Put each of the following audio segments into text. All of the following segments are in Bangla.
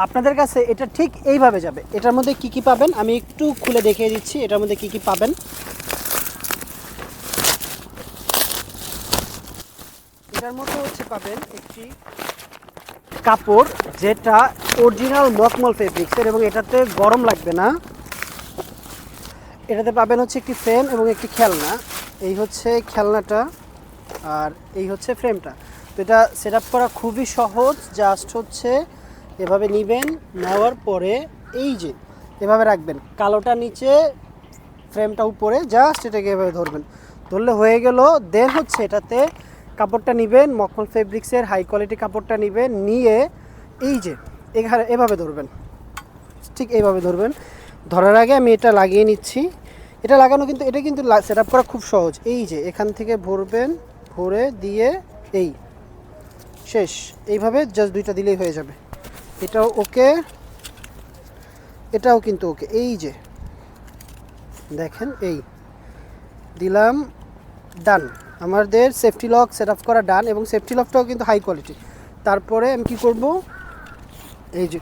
আপনাদের কাছে এটা ঠিক এইভাবে যাবে। এটার মধ্যে কি কি পাবেন আমি একটু খুলে দেখিয়ে দিচ্ছি, এটার মধ্যে কি কি পাবেন। এটার মধ্যে হচ্ছে পাবেন একটি কাপড় যেটা অরিজিনাল মখমল ফেব্রিক্সের এবং এটাতে গরম লাগবে না। এটাতে পাবেন হচ্ছে একটি ফ্রেম এবং একটি খেলনা। এই হচ্ছে খেলনাটা আর এই হচ্ছে ফ্রেমটা। তো এটা সেট আপ করা খুবই সহজ। জাস্ট হচ্ছে এভাবে নেবেন, নেওয়ার পরে এই যে এভাবে রাখবেন, কালোটা নিচে ফ্রেমটা উপরে, জাস্ট এটাকে এভাবে ধরবেন, ধরলে হয়ে গেল। দেন হচ্ছে এটাতে কাপড়টা নেবেন, মখমল ফেব্রিক্সের হাই কোয়ালিটি কাপড়টা নেবেন, নিয়ে এই যে এখানে এভাবে ধরবেন, ঠিক এইভাবে ধরবেন। ধরার আগে আমি এটা লাগিয়ে নিচ্ছি। এটা লাগানো কিন্তু এটা কিন্তু সেট আপ করা খুব সহজ। এই যে এখান থেকে ভরবেন, ভরে দিয়ে এই শেষ। এইভাবে জাস্ট দুইটা দিলেই হয়ে যাবে। এটাও ওকে, এটাও কিন্তু ওকে। এই যে দেখেন, এই দিলাম, ডান। আমাদের সেফটি লক সেট আপ করা ডান এবং সেফটি লকটাও কিন্তু হাই কোয়ালিটি। তারপরে আমি কী করব, এই যে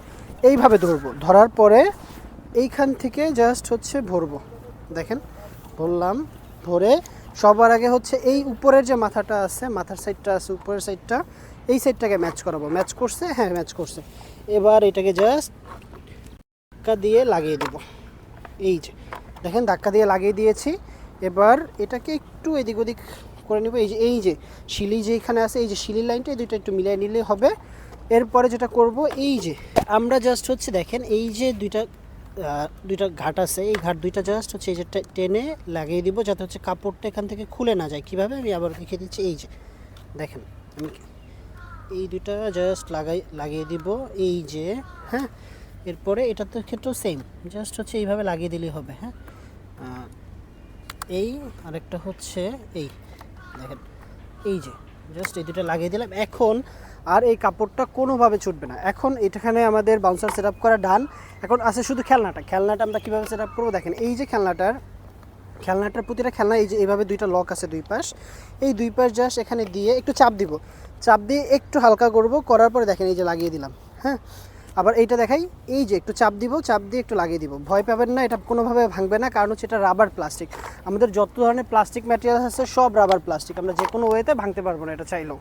এইভাবে ধরবো, ধরার পরে এইখান থেকে জাস্ট হচ্ছে ভরবো। দেখেন ধরলাম, ধরে সবার আগে হচ্ছে এই উপরের যে মাথাটা আছে, মাথার সাইডটা আছে, উপরের সাইডটা, এই সাইডটাকে ম্যাচ করাবো। ম্যাচ করছে, হ্যাঁ ম্যাচ করছে। এবার এটাকে জাস্ট ধাক্কা দিয়ে লাগিয়ে দেব। এই যে দেখেন ধাক্কা দিয়ে লাগিয়ে দিয়েছি। এবার এটাকে একটু এদিক ওদিক করে নেব। এই যে শিলি যেখানে আছে, এই যে শিলির লাইনটা, এই দুইটা একটু মিলিয়ে নিলে হবে। এরপরে যেটা করব, এই যে আমরা জাস্ট হচ্ছে দেখেন এই যে দুইটা ঘাট আছে, এই ঘাট দুইটা জাস্ট হচ্ছে এই যে টেনে লাগিয়ে দিব, যাতে হচ্ছে কাপড়টা এখান থেকে খুলে না যায়। কীভাবে আমি আবার দেখিয়ে দিচ্ছি। এই যে দেখেন আমি এই দুইটা জাস্ট লাগিয়ে দিব, এই যে, হ্যাঁ। এরপরে এটাতে ক্ষেত্রেও সেম, জাস্ট হচ্ছে এইভাবে লাগিয়ে দিলেই হবে, হ্যাঁ। এই আরেকটা হচ্ছে এই দেখেন, এই যে জাস্ট এই দুটো লাগিয়ে দিলাম। এখন আর এই কাপড়টা কোনোভাবে ছুটবে না। এখন এখানে আমাদের বাউন্সার সেট আপ করা ডান। এখন আছে শুধু খেলনাটা আমরা কীভাবে সেট আপ করবো দেখেন। এই যে খেলনাটার প্রতিটা খেলনা এই যে এইভাবে দুইটা লক আছে দুই পাশ, এই দুই পাশ জাস্ট এখানে দিয়ে একটু চাপ দিব, চাপ দিয়ে একটু হালকা করব, করার পরে দেখেন এই যে লাগিয়ে দিলাম, হ্যাঁ। আবার এইটা দেখাই, এই যে একটু চাপ দিব, চাপ দিয়ে একটু লাগিয়ে দিব। ভয় পাবেন না, এটা কোনোভাবে ভাঙবে না, কারণ হচ্ছে এটা রাবার প্লাস্টিক। আমাদের যত ধরনের প্লাস্টিক ম্যাটেরিয়াল আছে সব রাবার প্লাস্টিক, আমরা যে কোনো ওয়েতে ভাঙতে পারবো না এটা চাইলেও।